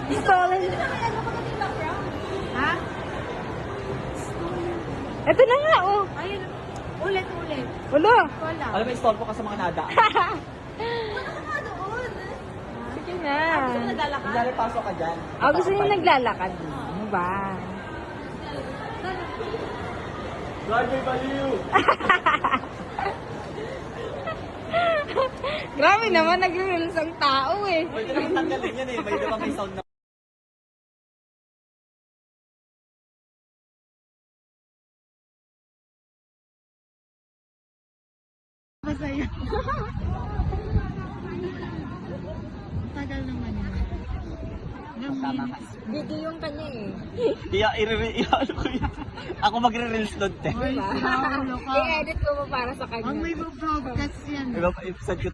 Stolen. Ha? Ito na nga, oh. Ayun. Ulit. Wala. Wala. Alam mo, istorbo ka sa mga nadaan. Wala ka nga doon. Sige na. Gusto mo naglalakad? Kunyari, pasok ka dyan. Oh, gusto niyo naglalakad. Ano ba? Roger Baliw! Grabe naman, nagre-reels ang tao eh. Pwede naman tanggalin yan eh. May diba may sound na. Masaya. Tagal naman yun. Tama ka. Video yung kanya eh. Ano ko yun? Ako magre-reels doon, te. Ay, sinaulo ka. I-edit ko mo para sa kanya. Ang may broadcast yan. Iba pa episode ko.